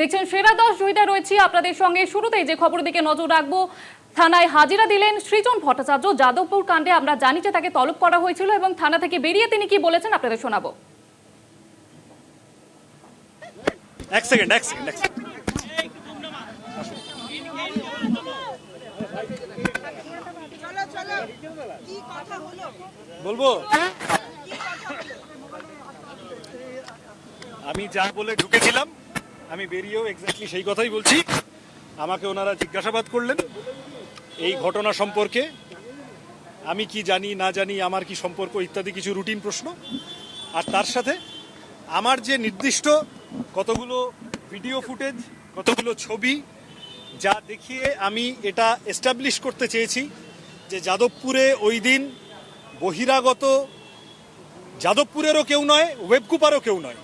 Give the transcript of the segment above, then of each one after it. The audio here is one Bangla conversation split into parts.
দেখছেন সেরা 10 জয়িতা রয়েছে আপনাদের সঙ্গে। শুরুতেই যে খবরের দিকে নজর রাখবো, থানায় হাজিরা দিলেন সৃজন ভট্টাচার্য। যাদবপুর কাণ্ডে আমরা জানি যে তাকে তলব করা হয়েছিল এবং থানা থেকে বেরিয়ে তিনি কি বলেছেন আপনাদের শোনাবো। এক সেকেন্ড বলবো। আমি যা বলে ঢুকেছিলাম আমি বেরিয়েও এক্স্যাক্টলি সেই কথাই বলছি। আমাকে ওনারা জিজ্ঞাসাবাদ করলেন এই ঘটনা সম্পর্কে, আমি কি জানি না জানি, আমার কি সম্পর্ক ইত্যাদি কিছু রুটিন প্রশ্ন। আর তার সাথে আমার যে নির্দিষ্ট কতগুলো ভিডিও ফুটেজ, কতগুলো ছবি যা দেখিয়ে আমি এটা এস্টাবলিশ করতে চেয়েছি যে যাদবপুরে ওই দিন বহিরাগত, যাদবপুরেরও কেউ নয়, ওয়েবকুপারও কেউ নয়,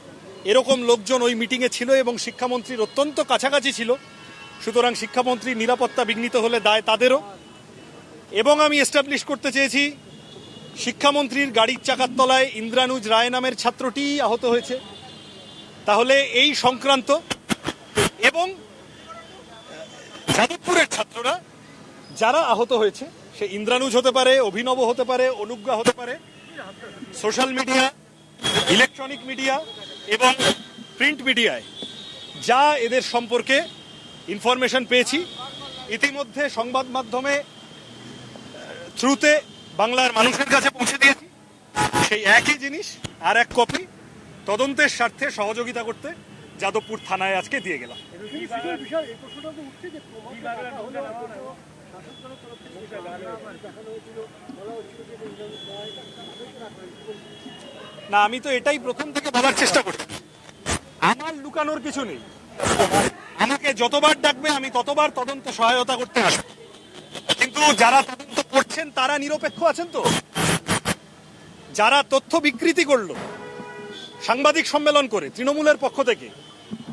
এরকম লোকজন ওই মিটিংয়ে ছিল এবং শিক্ষামন্ত্রীর অত্যন্ত কাছাকাছি ছিল। সুতরাং শিক্ষামন্ত্রীর নিরাপত্তা বিঘ্নিত হলে দায় তাদেরও। এবং আমি এস্টাবলিশ করতে চেয়েছি শিক্ষামন্ত্রীর গাড়ির চাকার তলায় ইন্দ্রানুজ রায় নামের ছাত্রটি আহত হয়েছে। তাহলে এই সংক্রান্ত এবং যাদবপুরের ছাত্ররা যারা আহত হয়েছে, সে ইন্দ্রানুজ হতে পারে, অভিনব হতে পারে, অনুজ্ঞা হতে পারে, সোশ্যাল মিডিয়া, ইলেকট্রনিক মিডিয়া এবং প্রিন্ট মিডিয়ায় যা এদের সম্পর্কে ইনফরমেশন পেয়েছি, ইতিমধ্যে সংবাদ মাধ্যমে থ্রুতে বাংলার মানুষের কাছে পৌঁছে দিয়েছি। সেই একই জিনিস আর এক কপি তদন্তের স্বার্থে সহযোগিতা করতে যাদবপুর থানায় আজকে দিয়ে গেলাম। না, আমি তো এটাই প্রথম থেকে বলার চেষ্টা করি, আমার লুকানোর কিছু নেই। আমাকে যতবার ডাকবে আমি ততবার তদন্ত সহায়তা করতে আসবো, কিন্তু যারা তদন্ত করছেন তারা নিরপেক্ষ আছেন তো? যারা তথ্য বিকৃতি করলো সাংবাদিক সম্মেলন করে তৃণমূলের পক্ষ থেকে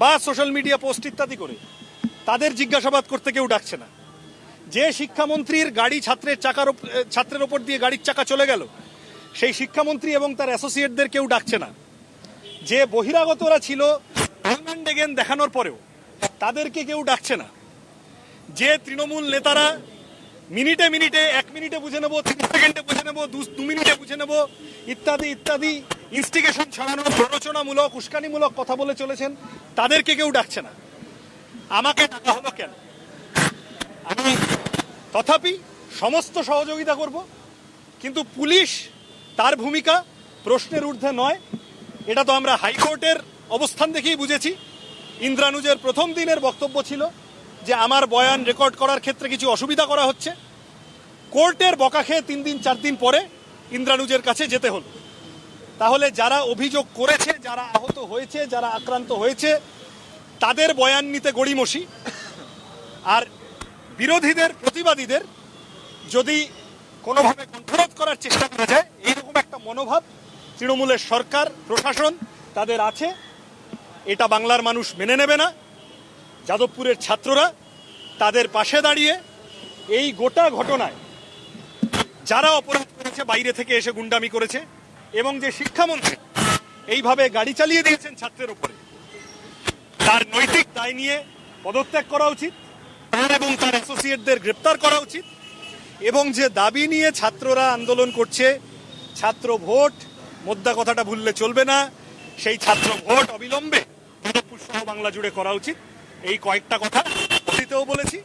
বা সোশ্যাল মিডিয়া পোস্ট ইত্যাদি করে, তাদের জিজ্ঞাসাবাদ করতে কেউ ডাকছে না। যে শিক্ষামন্ত্রীর গাড়ি ছাত্রের ওপর দিয়ে গাড়ির চাকা চলে গেল, সেই শিক্ষামন্ত্রী এবং তার অ্যাসোসিয়েটদের কেউ ডাকছে না। যে বহিরাগতরা ছিল ডেগেন দেখানোর পরেও তাদেরকে কেউ ডাকছে না। যে তৃণমূল নেতারা মিনিটে মিনিটে, 1 মিনিটে বুঝে নেবো, 30 সেকেন্ডে বুঝে নেবো, 2 মিনিটে বুঝে নেবো ইত্যাদি ইত্যাদি ইনস্টিগেশন ছড়ানো, প্ররোচনামূলক, উস্কানিমূলক কথা বলে চলেছেন, তাদেরকে কেউ ডাকছে না। আমাকে ডাকা হলো কেন? আমি তথাপি সমস্ত সহযোগিতা করব, কিন্তু পুলিশ তার ভূমিকা প্রশ্নের ঊর্ধ্বে নয়। এটা তো আমরা হাইকোর্টের অবস্থান দেখেই বুঝেছি। ইন্দ্রানুজের প্রথম দিনের বক্তব্য ছিল যে আমার বয়ান রেকর্ড করার ক্ষেত্রে কিছু অসুবিধা করা হচ্ছে। কোর্টের বকা খেয়ে 3 দিন 4 দিন পরে ইন্দ্রানুজের কাছে যেতে হলো। তাহলে যারা অভিযোগ করেছে, যারা আহত হয়েছে, যারা আক্রান্ত হয়েছে, তাদের বয়ান নিতে গড়িমসি, আর বিরোধীদের, প্রতিবাদীদের যদি কোনোভাবে কন্ট্রোল করার চেষ্টা করা যায়, এইরকম একটা মনোভাব তৃণমূলের সরকার, প্রশাসন তাদের আছে, এটা বাংলার মানুষ মেনে নেবে না। যাদবপুরের ছাত্ররা তাদের পাশে দাঁড়িয়ে এই গোটা ঘটনায় যারা অপরাধ করেছে, বাইরে থেকে এসে গুন্ডামি করেছে, এবং যে শিক্ষামন্ত্রী এইভাবে গাড়ি চালিয়ে দিয়েছেন ছাত্রের উপরে, তার নৈতিক দায় নিয়ে পদত্যাগ করা উচিত, তার এবং তার অ্যাসোসিয়েটদের গ্রেপ্তার করা উচিত। এবং যে দাবি নিয়ে ছাত্ররা আন্দোলন করছে, ছাত্র ভোট, মোদ্দা কথাটা ভুললে চলবে না, সেই ছাত্র ভোট অবিলম্বে যাদবপুর সহ বাংলা জুড়ে করা উচিত। এই কয়েকটা কথা অতীতেও বলেছি।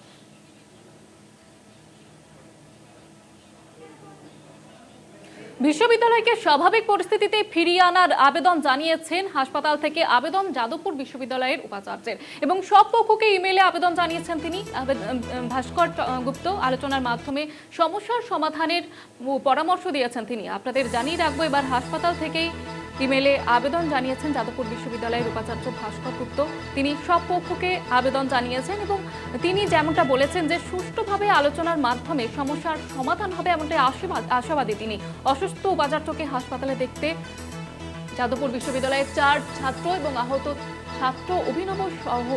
বিশ্ববিদ্যালয়কে স্বাভাবিক পরিস্থিতিতে ফিরিয়ে আনার আবেদন জানিয়েছেন হাসপাতাল থেকে আবেদন যাদবপুর বিশ্ববিদ্যালয়ের উপাচার্যের, এবং সব পক্ষকে ইমেইলে আবেদন জানিয়েছেন তিনি। ভাস্কর গুপ্ত আলোচনার মাধ্যমে সমস্যার সমাধানের পরামর্শ দিয়েছেন তিনি। আপনাদের জানিয়ে রাখবো, এবার হাসপাতাল থেকেই ইমেইলে আবেদন জানিয়েছেন যাদবপুর বিশ্ববিদ্যালয়ের উপাচার্য ভাস্কর গুপ্ত। তিনি সব পক্ষকে আবেদন জানিয়েছেন এবং তিনি যেমনটা বলেছেন যে সুষ্ঠুভাবে আলোচনার মাধ্যমে সমস্যার সমাধান হবে, এমনটাই আশাবাদী তিনি। অসুস্থ উপাচার্যকে হাসপাতালে দেখতে যাদবপুর বিশ্ববিদ্যালয়ের 4 ছাত্র এবং আহত ছাত্র অভিনব সহ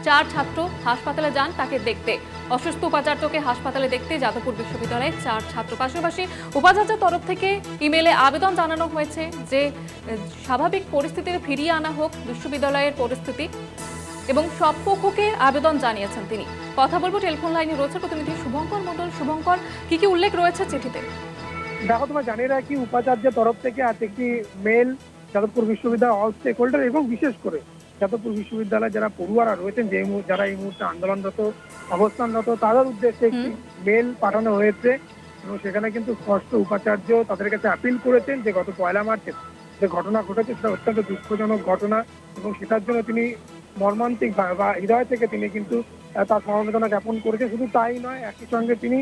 4 ছাত্র হাসপাতালে যান তাকে দেখতে। অসুস্থ উপাচার্যকে হাসপাতালে দেখতে যাদবপুর বিশ্ববিদ্যালয়ের 4 ছাত্র। পাশাপাশি উপাচার্যের তরফ থেকে ইমেইলে আবেদন জানানো হয়েছে যে স্বাভাবিক পরিস্থিতিতে ফিরিয়ে আনা হোক বিশ্ববিদ্যালয়ের পরিস্থিতি। এবং সব পক্ষকে আবেদন জানিয়েছেন তিনি। কথা বলবো, টেলিফোন লাইনে রয়েছে প্রতিনিধি শুভঙ্কর মণ্ডল। শুভঙ্কর, কি উল্লেখ রয়েছে চিঠিতে? দেখো, তোমার জানিয়ে রাখি, উপাচার্যের তরফ থেকে আজ একটি মেল যাদবপুর বিশ্ববিদ্যালয় অল স্টেক হোল্ডার এবং বিশেষ করে যাদবপুর বিশ্ববিদ্যালয়ে যারা পড়ুয়ারা রয়েছেন, যারা এই মুহূর্তে আন্দোলনরত অবস্থানরত, তাদের উদ্দেশ্যে একটি মেল পাঠানো হয়েছে এবং সেখানে কিন্তু স্পষ্ট উপাচার্য তাদের কাছে আপিল করেছেন যে গত 1 মার্চে যে ঘটনা ঘটেছে সেটা অত্যন্ত দুঃখজনক ঘটনা এবং সেটার জন্য তিনি মর্মান্তিক বা হৃদয় থেকে তিনি কিন্তু তার সমবেদনা জ্ঞাপন করেছেন। শুধু তাই নয়, একই সঙ্গে তিনি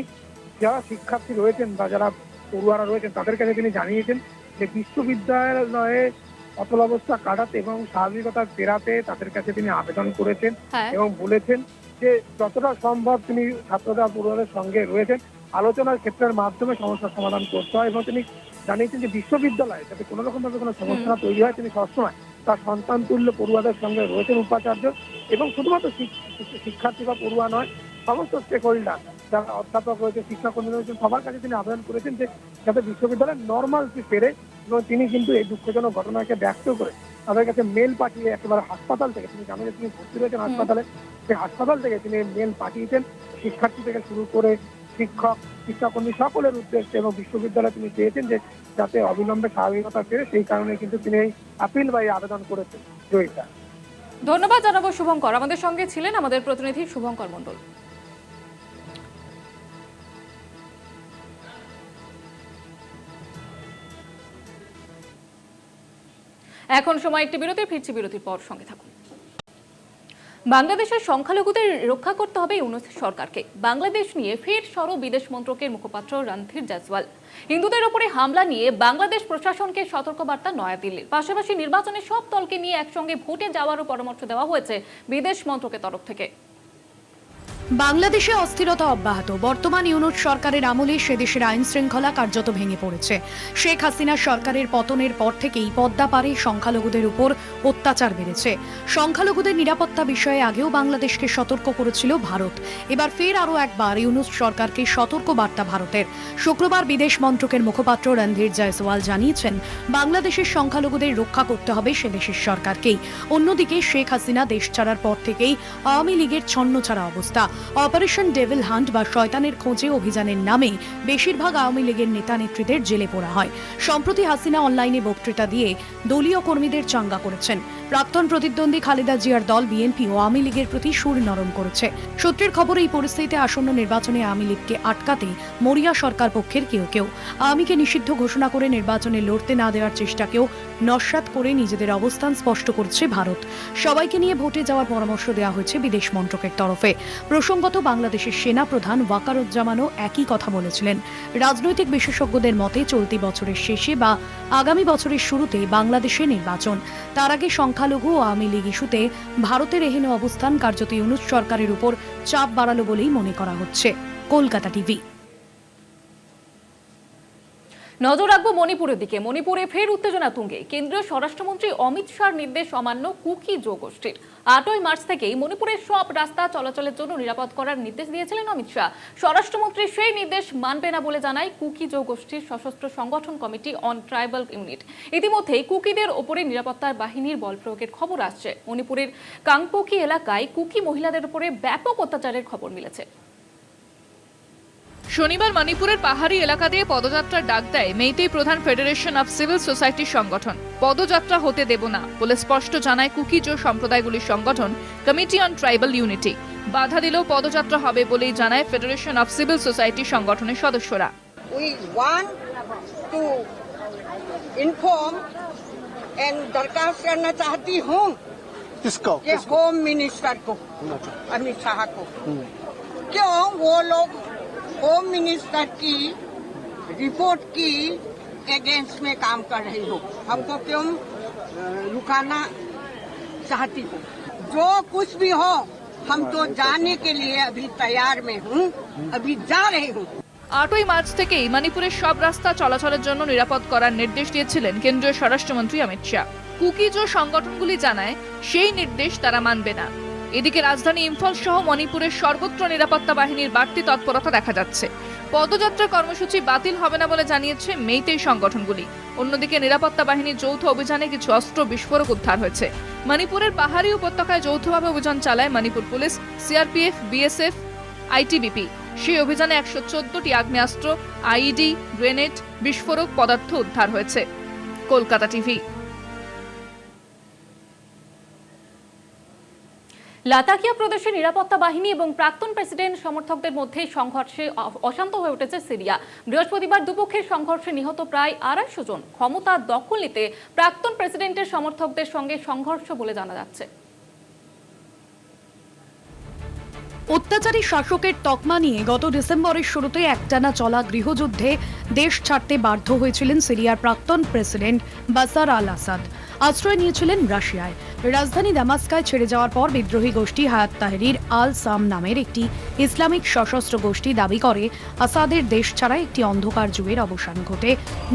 যারা শিক্ষার্থী রয়েছেন বা যারা পড়ুয়ারা রয়েছেন তাদের কাছে তিনি জানিয়েছেন যে বিশ্ববিদ্যালয়ে অচলাবস্থা কাটাতে এবং স্বাভাবিকতা ফেরাতে তাদের কাছে তিনি আবেদন করেছেন এবং বলেছেন যে যতটা সম্ভব তিনি ছাত্ররা পড়ুয়াদের সঙ্গে রয়েছেন, আলোচনার ক্ষেত্রের মাধ্যমে সমস্যার সমাধান করতে হয় এবং তিনি জানিয়েছেন যে বিশ্ববিদ্যালয়ে যাতে কোনো রকম ভাবে কোনো সমস্যা তৈরি হয় তিনি সবসময় তার সন্তান তুল্য পড়ুয়াদের সঙ্গে রয়েছেন উপাচার্য এবং শুধুমাত্র শিক্ষার্থী বা পড়ুয়া নয়, সমস্ত স্টেক হোল্ডার যারা অধ্যাপক রয়েছে, শিক্ষাকর্মী রয়েছেন, সবার কাছে তিনি আবেদন করেছেন যে যাতে বিশ্ববিদ্যালয়ের নর্মালটি ফেরে এবং তিনি কিন্তু এই দুঃখজনক ঘটনাকে ব্যক্ত করে তাদের কাছে মেল পাঠিয়ে একেবারে হাসপাতাল থেকে, তিনি জানেন যে তিনি ভর্তি রয়েছেন হাসপাতালে, সেই হাসপাতাল থেকে তিনি মেল পাঠিয়েছেন শিক্ষার্থী থেকে শুরু করে শিক্ষক, শিক্ষাকর্মী সকলের উদ্দেশ্যে এবং বিশ্ববিদ্যালয়ে তিনি চেয়েছেন যে যাতে অবিলম্বে স্বাভাবিকতা ফেরে, সেই কারণে কিন্তু তিনি এই আপিল বা এই আবেদন করেছেন। জয়িতা, ধন্যবাদ জানাবো শুভঙ্কর। আমাদের সঙ্গে ছিলেন আমাদের প্রতিনিধি শুভঙ্কর মণ্ডল। এখন সময় একটি বিরতি, ফিরছি বিরতির পর সঙ্গে থাকুন। বাংলাদেশের সংখ্যালঘুদের রক্ষা করতে হবে ইউনূস সরকারকে। বাংলাদেশ নিয়ে ফের সরব বিদেশ মন্ত্রকের মুখপাত্র রণধীর জয়সওয়াল। হিন্দুদের উপরে হামলা নিয়ে বাংলাদেশ প্রশাসনকে সতর্কবার্তা নয়াদিল্লির। পাশাপাশি নির্বাচনে সব দলকে নিয়ে একসঙ্গে ভোটে যাওয়ারও পরামর্শ দেওয়া হয়েছে বিদেশ মন্ত্রকের তরফ থেকে। বাংলাদেশে অস্থিরতা অব্যাহত। বর্তমান ইউনূস সরকারের আমলে সে দেশের আইন শৃঙ্খলা কার্যত ভেঙে পড়েছে। শেখ হাসিনা সরকারের পতনের পর থেকেই পদ্মা পারে সংখ্যালঘুদের উপর অত্যাচার বেড়েছে। সংখ্যালঘুদের নিরাপত্তা বিষয়ে আগেও বাংলাদেশকে সতর্ক করেছিল ভারত। এবার ফের আরও একবার ইউনূস সরকারকে সতর্ক বার্তা ভারতের। শুক্রবার বিদেশ মন্ত্রকের মুখপাত্র রণধীর জয়সওয়াল জানিয়েছেন, বাংলাদেশের সংখ্যালঘুদের রক্ষা করতে হবে সে দেশের সরকারকেই। অন্যদিকে শেখ হাসিনা দেশ ছাড়ার পর থেকেই আওয়ামী লীগের ছন্নছাড়া অবস্থা। অপারেশন ডেভিল হান্ট বা শয়তানের খোঁজে অভিযানের নামে বেশিরভাগ আওয়ামী লীগের নেতা নেত্রীদের জেলে পোড়া হয়। সম্প্রতি হাসিনা অনলাইনে বক্তৃতা দিয়ে দলীয় কর্মীদের চাঙ্গা করেছেন। প্রাক্তন প্রতিদ্বন্দ্বী খালেদা জিয়ার দল বিএনপি ও আওয়ামী লীগের প্রতি সুর নরম করেছে। সূত্রের খবর, এই পরিস্থিতিতে আসন্ন নির্বাচনে আওয়ামী লীগকে আটকাতে মরিয়া সরকার পক্ষের কেউ আওয়ামীকে নিষিদ্ধ ঘোষণা করে নির্বাচনে লড়তে না দেওয়ার চেষ্টাকেও নস্যাৎ করে নিজেদের অবস্থান স্পষ্ট করছে ভারত। সবাইকে নিয়ে ভোটে যাওয়ার পরামর্শ দেওয়া হয়েছে বিদেশ মন্ত্রকের তরফে। প্রসঙ্গত, বাংলাদেশের সেনা প্রধান ওয়াকারুজ্জামানও একই কথা বলেছিলেন। রাজনৈতিক বিশেষজ্ঞদের মতে চলতি বছরের শেষে বা আগামী বছরের শুরুতে বাংলাদেশে নির্বাচন। তার আগে সংখ্যালঘু ও আওয়ামী লীগ ইস্যুতে ভারতের এহেন অবস্থান কার্যত ইউনূস সরকারের উপর চাপ বাড়ালো বলেই মনে করা হচ্ছে। কলকাতা টিভি। নজর রাখবো মণিপুরের দিকে। মণিপুরে ফের উত্তেজনা তুঙ্গে। কেন্দ্রীয় স্বরাষ্ট্রমন্ত্রী অমিত শাহর নির্দেশ অমান্য কুকি জো গোষ্ঠীর। 8 মার্চ থেকেই মণিপুরের সব রাস্তা চলাচলের জন্য নিরাপদ করার নির্দেশ দিয়েছিলেন অমিত শাহ। স্বরাষ্ট্রমন্ত্রী সেই নির্দেশ মানবে না বলে জানায় কুকি জো গোষ্ঠীর সশস্ত্র সংগঠন কমিটি অন ট্রাইবাল ইউনিট। ইতিমধ্যেই কুকিদের ওপরে নিরাপত্তার বাহিনীর বল প্রয়োগের খবর আসছে। মণিপুরের কাংপোকি এলাকায় কুকি মহিলাদের উপরে ব্যাপক অত্যাচারের খবর মিলেছে। শনিবার মণিপুরের পাহাড়ি এলাকা দিয়ে পদযাত্রার ডাক দেয় মেইতেই প্রধান ফেডারেশন অফ সিভিল সোসাইটির সংগঠন। পদযাত্রা হতে দেব না বলে স্পষ্ট জানায় কুকিজো সম্প্রদায়গুলির সংগঠন কমিটি অন ট্রাইবাল ইউনিটি। বাধা দিলেও পদযাত্রা হবে বলেই জানায় ফেডারেশন অফ সিভিল সোসাইটি সংগঠনের সদস্যরা। We want to inform and दरखास्त करना चाहती हूँ कि होम मिनिस्टर को, अमित शाह को, क्यों वो लोग होम मिनिस्टर की रिपोर्ट की अगेंस्ट में काम कर रही हो, हमको क्यों रुकाना चाहती हो। जो कुछ भी हो हम तो जाने के लिए अभी तैयार में हूँ, अभी जा रही हूँ। 8 মার্চ থেকেই মণিপুরের সব রাস্তা চলাচলের জন্য নিরাপদ করার নির্দেশ দিয়েছিলেন কেন্দ্রীয় স্বরাষ্ট্রমন্ত্রী অমিত শাহ। কুকিজো সংগঠনগুলি জানায় সেই নির্দেশ তারা মানবে না। এদিকে রাজধানী ইম্ফল সহ মণিপুরের সর্বত্র নিরাপত্তা বাহিনীর বাড়তি তৎপরতা দেখা যাচ্ছে। পদযাত্রা কর্মসূচি বাতিল হবে না বলে জানিয়েছে মেইতেই সংগঠনগুলি। অন্যদিকে নিরাপত্তা বাহিনীর যৌথ অভিযানে কিছু অস্ত্র বিস্ফোরক উদ্ধার হয়েছে। মণিপুরের পাহাড়ি উপত্যকায় যৌথভাবে অভিযান চালায় Manipur police, CRPF, BSF, ITBP. সেই অভিযানে 114টি আগ্নেয়াস্ত্র, আইইডি, গ্রেনেড, বিস্ফোরক পদার্থ উদ্ধার হয়েছে। কলকাতা টিভি। লাতাকিয়া প্রদেশে নিরাপত্তা বাহিনী এবং প্রাক্তন প্রেসিডেন্ট সমর্থকদের মধ্যে সংঘর্ষে অশান্ত হয়ে উঠেছে সিরিয়া। বৃহস্পতিবার দুপক্ষের সংঘর্ষে নিহত প্রায় 250 জন। ক্ষমতা দখল নিতে প্রাক্তন প্রেসিডেন্টের সমর্থকদের সঙ্গে সংঘর্ষ বলে জানা যাচ্ছে। অত্যাচারী শাসকের তকমা নিয়ে গত ডিসেম্বরের শুরুতে একটানা চলা গৃহযুদ্ধে দেশ ছাড়তে বাধ্য হয়েছিলেন সিরিয়ার প্রাক্তন প্রেসিডেন্ট বাশার আল আসাদ। আশ্রয় নিয়েছিলেন রাশিয়ায়। রাজধানী দামাস্কায় ছেড়ে যাওয়ার পর বিদ্রোহী গোষ্ঠী হায়াত তাহরির আল সাম নামের একটি ইসলামিক সশস্ত্র গোষ্ঠী দাবি করে আসাদের দেশ ছাড়ায় একটি অন্ধকার যুগের অবসান ঘটে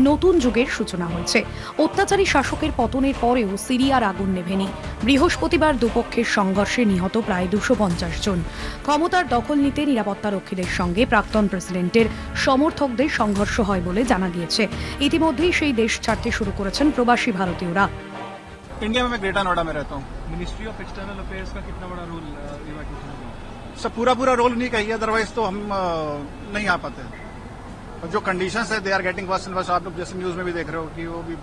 নতুন যুগের সূচনা হয়েছে। অত্যাচারী শাসকের পতনের পরেও সিরিয়ার আগুন নেভেনি। বৃহস্পতিবার দুপক্ষের সংঘর্ষে নিহত প্রায় 250 জন। ক্ষমতার দখল নিতে নিরাপত্তারক্ষীদের সঙ্গে প্রাক্তন প্রেসিডেন্টের সমর্থকদের সংঘর্ষ হয় বলে জানা গিয়েছে। ইতিমধ্যেই সেই দেশ ছাড়তে শুরু করেছেন প্রবাসী ভারতীয়রা। इंडिया में मैं ग्रेटर नोएडा में रहता हूँ। मिनिस्ट्री ऑफ एक्सटर्नल अफेयर्स का कितना बड़ा रोल इवैक्यूएशन में? सब पूरा रोल नहीं कहिए, अदरवाइज तो हम नहीं आ पाते। और जो कंडीशंस है they are getting worse and worse. आप लोग जैसे न्यूज में भी देख रहे हो कि वो भी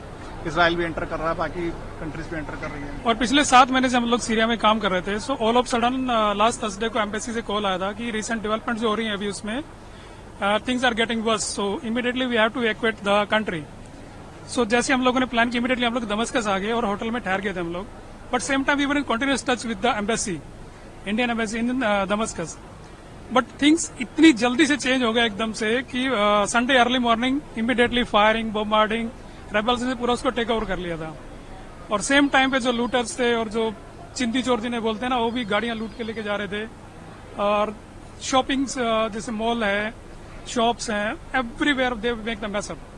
इसराइल भी एंटर कर रहा है, बाकी कंट्रीज भी एंटर कर रही है। और पिछले 7 महीने से हम लोग सीरिया में काम कर रहे थे, so all of sudden last Thursday को एम्बेसी से कॉल आया था कि रिसेंट डेवलपमेंट जो हो रही है अभी उसमें things are getting worse, so immediately we have to evacuate the country. So जैसे हम लोगों ने प्लान किया, इमीडिएटली हम लोग दमस्कस आ गए और होटल में ठहर गए थे हम लोग। But same time we were in continuous touch with the embassy, Indian embassy in Damascus. But things इतनी जल्दी से चेंज हो गए एकदम से कि Sunday early morning immediately firing, bombarding, rebels ने पूरा उसको टेक ओवर कर लिया था। और सेम टाइम पे जो लूटर्स थे और जो चिंदी चोर जिन्हें बोलते हैं ना, वो भी गाड़ियां लूट के लेके जा रहे थे। और शॉपिंग जैसे मॉल है, शॉप्स हैं, everywhere they make the mess up.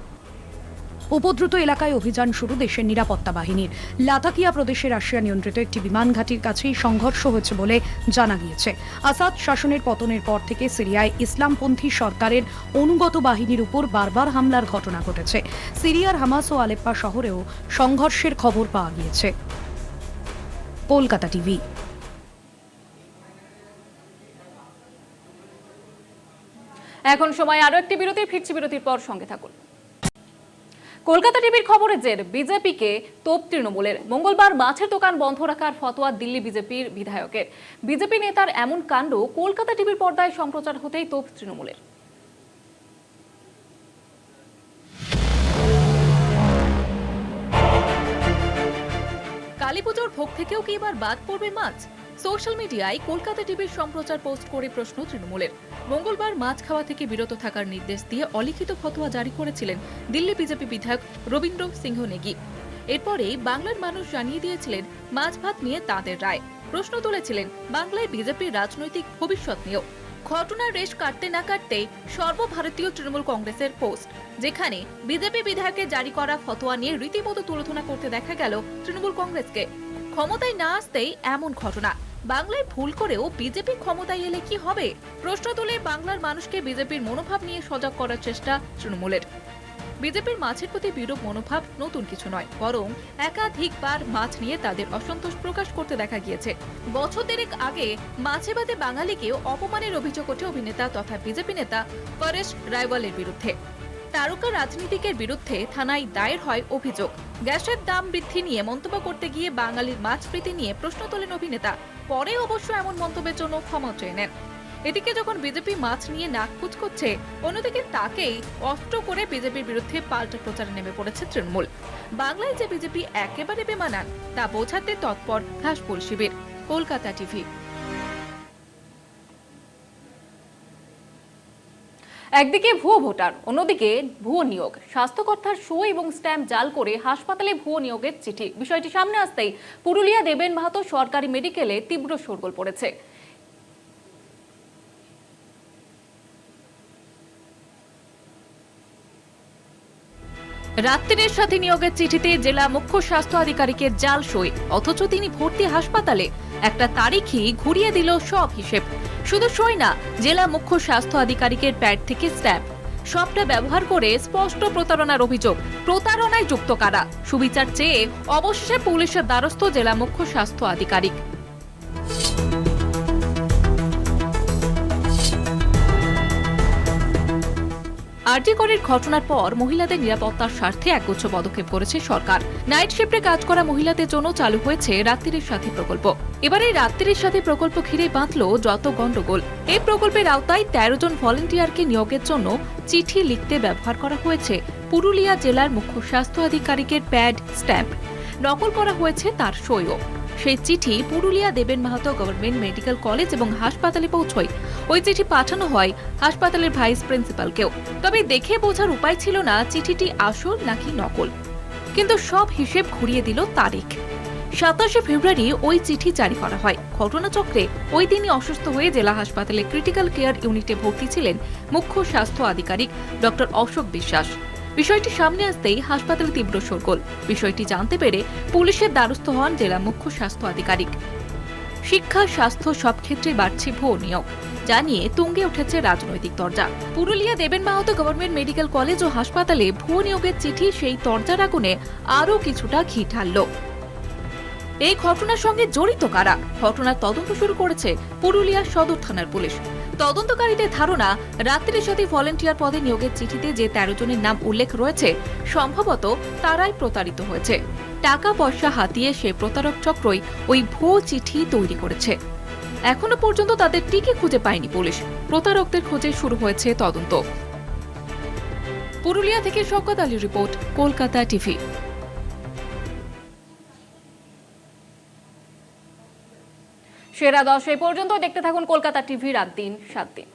উপদ্রুত এলাকায় অভিযান শুরু দেশের নিরাপত্তা বাহিনীর। লাতাকিয়া প্রদেশে রাশিয়া নিয়ন্ত্রিত একটি বিমান ঘাঁটির কাছেই সংঘর্ষ হয়েছে বলে জানা গিয়েছে। আসাদ শাসনের পতনের পর থেকে সিরিয়ায় ইসলামপন্থী সরকারের অনুগত বাহিনীর উপর বারবার হামলার ঘটনা ঘটেছে। সিরিয়ার হামাস ও আলেপ্পা শহরেও সংঘর্ষের খবর পাওয়া গিয়েছে। কলকাতা টিভি। এখন সময় আরো একটি বিরতি, ফিরছি বিরতির পর সঙ্গে থাকুন। কলকাতা টিভির খবরের জের বিজেপিকে তোপ তৃণমূলের। মঙ্গলবার মাছের দোকান বন্ধ রাখার ফতোয়া দিল্লি বিজেপির বিধায়কের। বিজেপি নেতার এমন কাণ্ড কলকাতা টিভির পর্দায় সম্প্রচার হতেই তোপ তৃণমূলের। কালীপুজোর ভোগ থেকেও কি এবার বাদ পড়বে মাছ? সোশ্যাল মিডিয়ায় কলকাতা টিভির সম্প্রচার পোস্ট করে প্রশ্ন তৃণমূলের। মঙ্গলবার মাছ খাওয়া থেকে বিরত থাকার নির্দেশ দিয়ে অলিখিত ফতোয়া জারি করেছিলেন দিল্লি বিজেপি বিধায়ক রবীন্দ্র সিংহ নেগি। এরপরেই বাংলার মানুষ জানিয়ে দিয়েছিলেন মাছ ভাত নিয়ে তাঁদের রায়। প্রশ্ন তুলেছিলেন বাংলায় বিজেপির রাজনৈতিক ভবিষ্যৎ নিয়েও। ঘটনার রেশ কাটতে না কাটতেই সর্বভারতীয় তৃণমূল কংগ্রেসের পোস্ট, যেখানে বিজেপি বিধায়কের জারি করা ফতোয়া নিয়ে রীতিমতো তুলোধনা করতে দেখা গেল তৃণমূল কংগ্রেসকে। ক্ষমতায় না আসতেই এমন ঘটনা, বাংলায় ভুল করেও বিজেপি ক্ষমতায় এলে কি হবে? প্রশ্ন তুলে বাংলার মানুষকে বিজেপির মনোভাব নিয়ে সজাগ করার চেষ্টা তৃণমূলের। বিজেপির মাছের প্রতি বিরূপ মনোভাব নতুন কিছু নয়, বরং একাধিকবার মাছ নিয়ে তাদের অসন্তোষ প্রকাশ করতে দেখা গিয়েছে। বছর দেড়েক আগে মাছে ভাতে বাঙালিকেও অপমানের অভিযোগ ওঠে অভিনেতা তথা বিজেপি নেতা পরেশ রায়ওয়ালের বিরুদ্ধে। তারকা রাজনীতিকের বিরুদ্ধে থানায় দায়ের হয় অভিযোগ। গ্যাসের দাম বৃদ্ধি নিয়ে মন্তব্য করতে গিয়ে বাঙালির মাছ প্রীতি নিয়ে প্রশ্ন তোলেন অভিনেতা। পরে অবশ্য এমন মন্তব্যের জন্য ক্ষমা চেয়ে নেন। এদিকে যখন বিজেপি মাছ নিয়ে নাক কুচকোচ্ছে, অন্যদিকে তাকেই অস্ত্র করে বিজেপির বিরুদ্ধে পাল্টা প্রচারে নেমে পড়েছে তৃণমূল। বাংলায় যে বিজেপি একেবারে বেমানান তা বোঝাতে তৎপর ঘাসফুল শিবির। কলকাতা টিভি। একদিকে ভুয়ো ভোটার, অন্যদিকে ভুয়ো নিয়োগ। স্বাস্থ্যকর্তার সই এবং স্ট্যাম্প জাল করে হাসপাতালে ভুয়ো নিয়োগের চিঠি। বিষয়টি সামনে আসতেই পুরুলিয়া দেবেন মাহাতো সরকারি মেডিকেলে তীব্র শোরগোল পড়েছে। রাত্রির সাথে নিয়োগের চিঠিতে জেলা মুখ্য স্বাস্থ্য আধিকারিকের জাল সই, অথচ তিনি ভর্তি হাসপাতালে। একটা তারিখই ঘুরিয়ে দিল সব হিসেব। শুধু সই না, জেলা মুখ্য স্বাস্থ্য আধিকারিকের প্যাড থেকে স্ট্যাম্প। সবটা ব্যবহার করে স্পষ্ট প্রতারণার অভিযোগ। প্রতারণায় যুক্ত কারা? সুবিচার চেয়ে অবশেষে পুলিশের দ্বারস্থ জেলা মুখ্য স্বাস্থ্য আধিকারিক। আরজি করের ঘটনার পর মহিলাদের নিরাপত্তার স্বার্থে একগুচ্ছ পদক্ষেপ করেছে সরকার। নাইট শিফটে কাজ করা মহিলাদের জন্য চালু হয়েছে রাত্রির সাথী প্রকল্প। এবার এই রাত্রির সাথী প্রকল্প ঘিরে বাঁধল যত গন্ডগোল। এই প্রকল্পের আওতায় 13 জন ভলেন্টিয়ারকে নিয়োগের জন্য চিঠি লিখতে ব্যবহার করা হয়েছে পুরুলিয়া জেলার মুখ্য স্বাস্থ্য আধিকারিকের প্যাড স্ট্যাম্প। নকল করা হয়েছে তার সইও। সেই চিঠি পুরুলিয়া দেবেন মাহাতো গভর্নমেন্ট মেডিকেল কলেজ এবং হাসপাতালে পৌঁছয়। ওই চিঠি পাঠানো হয় হাসপাতালের ভাইস প্রিন্সিপালকেও। তবে দেখে বোঝার উপায় ছিল না চিঠিটি আসল নাকি নকল। কিন্তু সব হিসেব ঘুরিয়ে দিল তারিখ। 27 ফেব্রুয়ারি ওই চিঠি জারি করা হয়। ঘটনাচক্রে ওই দিনই অসুস্থ হয়ে জেলা হাসপাতালে ক্রিটিক্যাল কেয়ার ইউনিটে ভর্তি ছিলেন মুখ্য স্বাস্থ্য আধিকারিক ডক্টর অশোক বিশ্বাস। বিষয়টি সামনে আসতেই হাসপাতালে তীব্র শোরগোল। বিষয়টি জানতে পেরে পুলিশের দ্বারস্থ হন জেলা মুখ্য স্বাস্থ্য আধিকারিক। শিক্ষা, স্বাস্থ্য সব ক্ষেত্রে বাড়ছে ভুয়ো নিয়োগ জানিয়ে তুঙ্গে উঠেছে রাজনৈতিক তরজা। পুরুলিয়া দেবেন মাহাতো গভর্নমেন্ট মেডিকেল কলেজ ও হাসপাতালে ভুয়ো নিয়োগের চিঠি সেই তরজার আগুনে আরও কিছুটা ঘি ঢালল। এই ঘটনার সঙ্গে জড়িত কারা? ঘটনার তদন্ত শুরু করেছে পুরুলিয়া সদর থানার পুলিশ। তদন্তকারীদের ধারণা, রাত্রি সাথী ভলেন্টিয়ার পদে নিয়োগের চিঠিতে যে 13 জনের নাম উল্লেখ রয়েছে সম্ভবত তারাই প্রতারিত হয়েছে। টাকা পয়সা হাতিয়ে সে প্রতারক চক্রই ওই ভুয়ো চিঠি তৈরি করেছে। এখনো পর্যন্ত তাদের টিকে খুঁজে পায়নি পুলিশ। প্রতারকদের খোঁজে শুরু হয়েছে তদন্ত। পুরুলিয়া থেকে শওকত আলীর রিপোর্ট, কলকাতা টিভি। সেরা 10 এই পর্যন্ত দেখতে থাকুন কলকাতা টিভি রাত দিন 7 দিন।